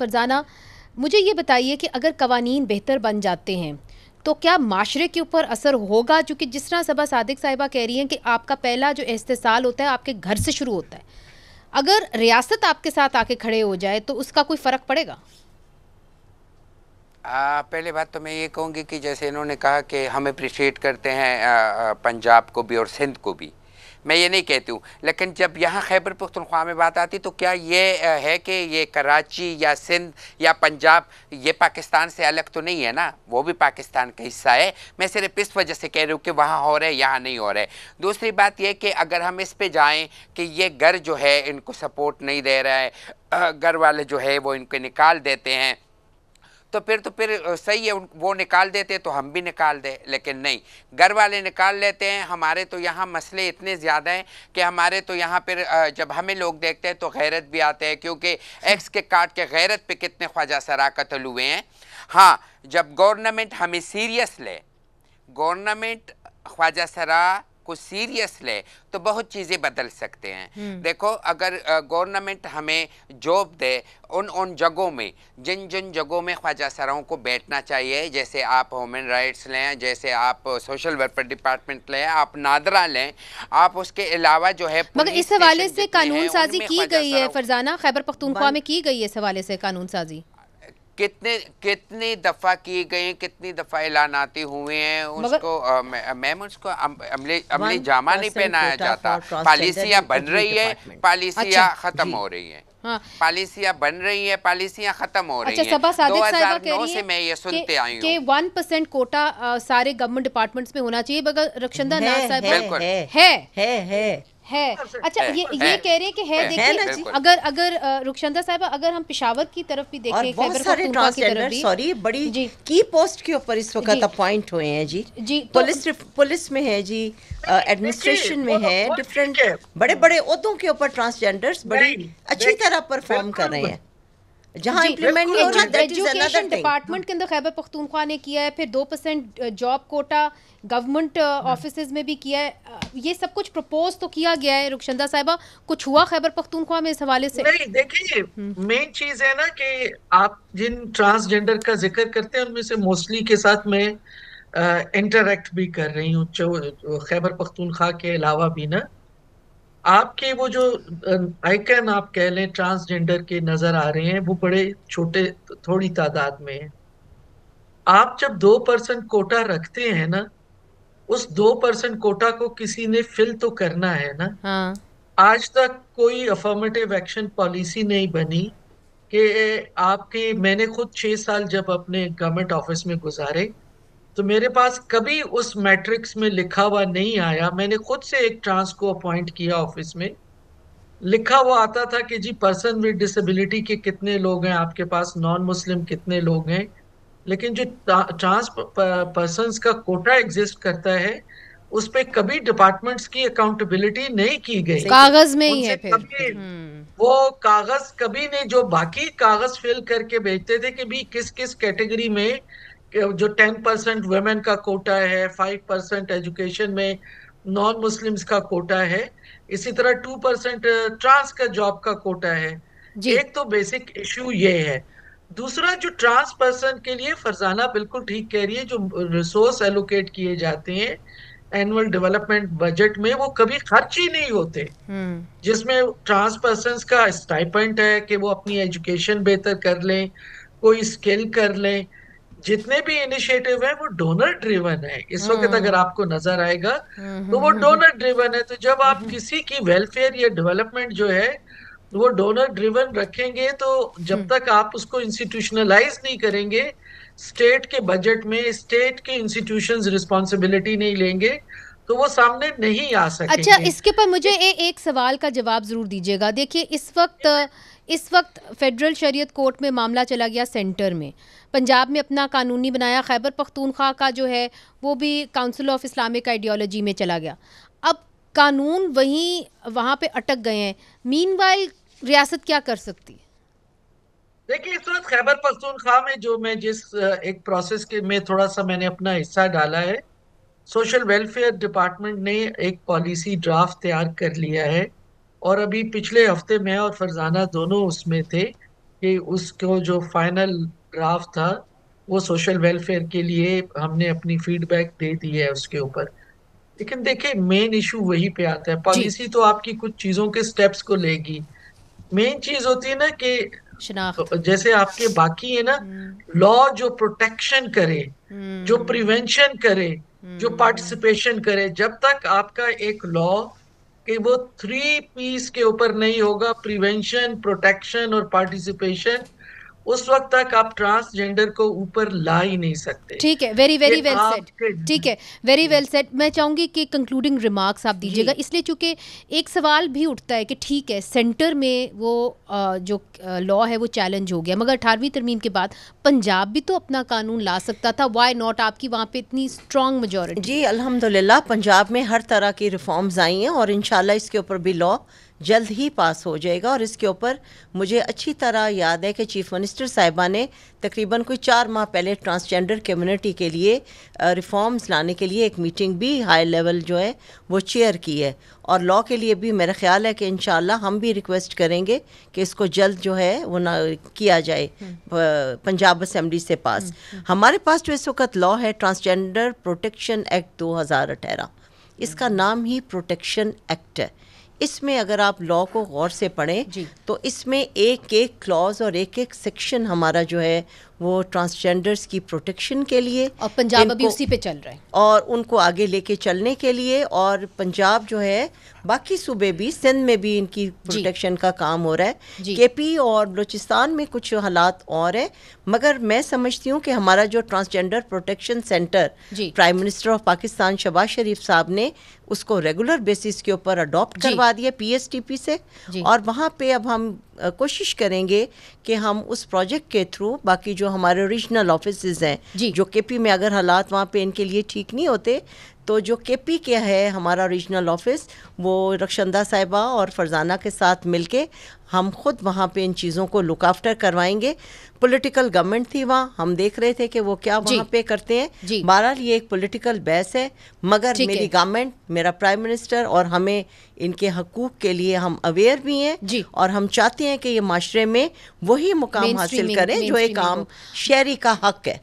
फरजाना, मुझे ये बताइए कि अगर कवानीन बेहतर बन जाते हैं तो क्या माशरे के ऊपर असर होगा? चूँकि जिस तरह सबा सादिक साहिबा कह रही हैं कि आपका पहला जो इस्तेसाल होता है आपके घर से शुरू होता है, अगर रियासत आपके साथ आके खड़े हो जाए तो उसका कोई फ़र्क पड़ेगा? पहले बात तो मैं ये कहूँगी कि जैसे इन्होंने कहा कि हम अप्रिशिएट करते हैं पंजाब को भी और सिंध को भी, मैं ये नहीं कहती हूँ, लेकिन जब यहाँ खैबर पख्तूनख्वा में बात आती तो क्या ये है कि ये कराची या सिंध या पंजाब ये पाकिस्तान से अलग तो नहीं है ना, वो भी पाकिस्तान का हिस्सा है। मैं सिर्फ इस वजह से कह रही हूँ कि वहाँ हो रहा है यहाँ नहीं हो रहा है। दूसरी बात यह कि अगर हम इस पे जाएं कि ये घर जो है इनको सपोर्ट नहीं दे रहा है, घर वाले जो है वो इनको निकाल देते हैं, तो फिर सही है, वो निकाल देते तो हम भी निकाल दें, लेकिन नहीं, घर वाले निकाल लेते हैं। हमारे तो यहाँ मसले इतने ज़्यादा हैं कि हमारे तो यहाँ फिर जब हमें लोग देखते हैं तो गैरत भी आते हैं, क्योंकि एक्स के काट के गैरत पे कितने ख्वाजा सरा कत्ल हुए हैं। हाँ, जब गवर्नमेंट हमें सीरियस ले, गवर्नमेंट ख्वाजा सरा को सीरियस ले तो बहुत चीज़ें बदल सकते हैं। देखो, अगर गवर्नमेंट हमें जॉब दे उन जगहों में, जिन जिन जगहों में ख्वाजा सराओं को बैठना चाहिए, जैसे आप ह्यूमन राइट्स लें, जैसे आप सोशल वेलफेयर डिपार्टमेंट लें, आप नादरा लें, आप उसके अलावा जो है, मगर इस हवाले से कानून साजी की गई है फरजाना, खैबर पख्तूनख्वा में की गई है इस हवाले से कानून साजी? कितनी दफ़ा की गई, कितनी दफ़ा ऐलानाती हुए हैं, उसको मैम उसको अमली जामा नहीं पहनाया जाता। पॉलिसियाँ बन रही है, पॉलिसियाँ ख़त्म हो रही है। हाँ, पॉलिसियाँ बन रही है, पॉलिसियाँ ख़त्म हो रही हैं। 2009 से मैं ये सुनते आई हूँ कि 1% कोटा सारे गवर्नमेंट डिपार्टमेंट्स में होना चाहिए, मगर रक्षंदा नाज साहिबा बिल्कुल है। अच्छा, ये कह रहे हैं कि है। देखिए, अगर रुखशंदा साहिबा, अगर हम पेशावर की तरफ भी देखें, खैबर पख्तूनख्वा की तरफ भी, सॉरी, बड़ी की पोस्ट के ऊपर इस वक्त अपॉइंट हुए हैं जी। पुलिस में है जी, एडमिनिस्ट्रेशन में है, डिफरेंट बड़े बड़े ओहदों के ऊपर ट्रांसजेंडर्स बड़ी अच्छी तरह परफॉर्म कर रहे हैं। जहाँ इम्प्लीमेंट नहीं हो रहा, that is another thing. Department के अंदर खैबर पख्तूनख्वा ने किया है, फिर 2% जॉब कोटा गवर्नमेंट ऑफिसेज में भी किया है। ये सब कुछ प्रपोज तो किया गया है। रुखशंदा साहिबा, कुछ हुआ खैबर पख्तूनख्वा में इस हवाले से? नहीं, देखिए, मेन चीज है ना कि आप जिन ट्रांसजेंडर का जिक्र करते हैं उनमें से मोस्टली के साथ मैं इंटरेक्ट भी कर रही हूँ, खैबर पख्तूनख्वा के अलावा भी ना। आपके वो जो आइकन आप कह लें ट्रांसजेंडर के नजर आ रहे हैं, वो बड़े छोटे, थोड़ी तादाद में है। आप जब 2% कोटा रखते हैं ना, उस 2% कोटा को किसी ने फिल तो करना है ना। हाँ। आज तक कोई अफर्मेटिव एक्शन पॉलिसी नहीं बनी कि आपके, मैंने खुद 6 साल जब अपने गवर्नमेंट ऑफिस में गुजारे तो मेरे पास कभी उस मैट्रिक्स में लिखा हुआ नहीं आया। मैंने खुद से एक ट्रांस को अपॉइंट किया ऑफिस में, लिखा हुआ आता था कि जी पर्सन विद डिसेबिलिटी के कितने लोग हैं आपके पास, नॉन मुस्लिम कितने लोग हैं, लेकिन जो ट्रांस पर्संस का कोटा एग्जिस्ट करता है उस पे कभी डिपार्टमेंट्स की अकाउंटेबिलिटी नहीं की गई। कागज में ही है फिर। वो कागज कभी नहीं, जो बाकी कागज फिल करके भेजते थे कि भी किस किस कैटेगरी में, जो 10% वुमेन का कोटा है, 5% एजुकेशन में नॉन मुस्लिम्स का कोटा है, इसी तरह 2% ट्रांस का जॉब का कोटा है। एक तो बेसिक इश्यू ये है। दूसरा, जो ट्रांस पर्सन के लिए फरजाना बिल्कुल ठीक कह रही है, जो रिसोर्स एलोकेट किए जाते हैं एनुअल डेवलपमेंट बजट में, वो कभी खर्च ही नहीं होते, जिसमें ट्रांस पर्सन का स्टाइपेंड है कि वो अपनी एजुकेशन बेहतर कर लें, कोई स्किल कर लें। जितने भी इनिशिएटिव है वो डोनर ड्रिवन है इस वक्त, अगर आपको नजर आएगा तो वो डोनर ड्रिवन है। तो जब आप किसी की वेलफेयर या डेवलपमेंट जो है वो डोनर ड्रिवन रखेंगे, तो जब तक आप उसको इंस्टीट्यूशनलाइज नहीं करेंगे, स्टेट के बजट में स्टेट के इंस्टीट्यूशंस रिस्पॉन्सिबिलिटी नहीं लेंगे, तो वो सामने नहीं आ सकेंगे। अच्छा, इसके ऊपर मुझे एक सवाल का जवाब जरूर दीजिएगा। देखिए, इस वक्त फेडरल शरीयत कोर्ट में मामला चला गया सेंटर में, पंजाब में अपना कानूनी बनाया, खैबर पख्तूनख्वा का जो है वो भी काउंसिल ऑफ इस्लामिक आइडियोलॉजी में चला गया। अब कानून वहाँ पे अटक गए हैं। मीनवाइल रियासत क्या कर सकती है? देखिए, इस वक्त खैबर पख्तूनख्वा में जो मैं जिस एक प्रोसेस के में थोड़ा सा मैंने अपना हिस्सा डाला है, सोशल वेलफेयर डिपार्टमेंट ने एक पॉलिसी ड्राफ्ट तैयार कर लिया है, और अभी पिछले हफ्ते मैं और फरजाना दोनों उसमें थे। कि उसको जो फाइनल ड्राफ्ट था वो सोशल वेलफेयर के लिए हमने अपनी फीडबैक दे दी है उसके ऊपर। लेकिन देखिए मेन इशू वही पे आता है, जी। पॉलिसी तो आपकी कुछ चीजों के स्टेप्स को लेगी, मेन चीज होती है ना कि शनाख्त। जैसे आपके बाकी है ना, लॉ जो प्रोटेक्शन करे, जो प्रिवेंशन करे, जो पार्टिसिपेशन करे, जब तक आपका एक लॉ कि वो 3 पीस के ऊपर नहीं होगा, प्रिवेंशन, प्रोटेक्शन और पार्टिसिपेशन, उस वक्त तक आप ट्रांसजेंडर को ऊपर ला ही नहीं सकते। ठीक है, वेरी वेरी कि वेल सेड। आपके ठीक है, वेरी वेल सेड। मैं चाहूँगी कि कंक्लूडिंग रिमार्क्स आप दीजिएगा, इसलिए चूंकि एक सवाल भी उठता है कि ठीक है सेंटर में वो जो लॉ है वो चैलेंज हो गया, मगर 18वीं तरमीम के बाद पंजाब भी तो अपना कानून ला सकता था, व्हाई नॉट? आपकी वहाँ पे इतनी स्ट्रॉन्ग मेजॉरिटी। जी अल्हम्दुलिल्लाह पंजाब में हर तरह की रिफॉर्म्स आई हैं और इंशाल्लाह इसके ऊपर भी लॉ जल्द ही पास हो जाएगा। और इसके ऊपर मुझे अच्छी तरह याद है कि चीफ मिनिस्टर साहिबा ने तकरीबन कोई 4 माह पहले ट्रांसजेंडर कम्युनिटी के लिए रिफॉर्म्स लाने के लिए एक मीटिंग भी हाई लेवल जो है वो चेयर की है। और लॉ के लिए भी मेरा ख्याल है कि इंशाल्लाह हम भी रिक्वेस्ट करेंगे कि इसको जल्द जो है वो ना किया जाए पंजाब असेंबली से पास। हमारे पास जो इस वक्त लॉ है ट्रांसजेंडर प्रोटेक्शन एक्ट 2018, इसका नाम ही प्रोटेक्शन एक्ट है। इसमें अगर आप लॉ को गौर से पढ़ें तो इसमें एक एक क्लॉज और एक एक सेक्शन हमारा जो है वो ट्रांसजेंडर्स की प्रोटेक्शन के लिए, और पंजाब अभी उसी पे चल रहा है, और उनको आगे लेके चलने के लिए। और पंजाब जो है बाकी सूबे भी, सिंध में भी इनकी प्रोटेक्शन का काम हो रहा है। केपी और बलूचिस्तान में कुछ हालात और है, मगर मैं समझती हूँ कि हमारा जो transgender protection centre prime minister of Pakistan Shahbaz Sharif साहब ने उसको रेगुलर बेसिस के ऊपर अडॉप्ट करवा दिया पीएसटीपी से, और वहाँ पे अब हम कोशिश करेंगे कि हम उस प्रोजेक्ट के थ्रू बाकी जो हमारे रीजनल ऑफिसेज हैं जो केपी में अगर हालात वहाँ पे इनके लिए ठीक नहीं होते, तो जो केपी के है हमारा रीजनल ऑफिस, वो रक्षंदा साहिबा और फरजाना के साथ मिलके हम खुद वहाँ पे इन चीज़ों को लुक आफ्टर करवाएंगे। पॉलिटिकल गवर्नमेंट थी वहाँ, हम देख रहे थे कि वो क्या वहाँ पे करते हैं। बहरहाल ये एक पॉलिटिकल बहस है, मगर मेरी गवर्नमेंट, मेरा प्राइम मिनिस्टर और हमें इनके हकूक़ के लिए हम अवेयर भी हैं, और हम चाहते हैं कि ये माशरे में वही मुकाम हासिल करें जो एक आम शहरी का हक है।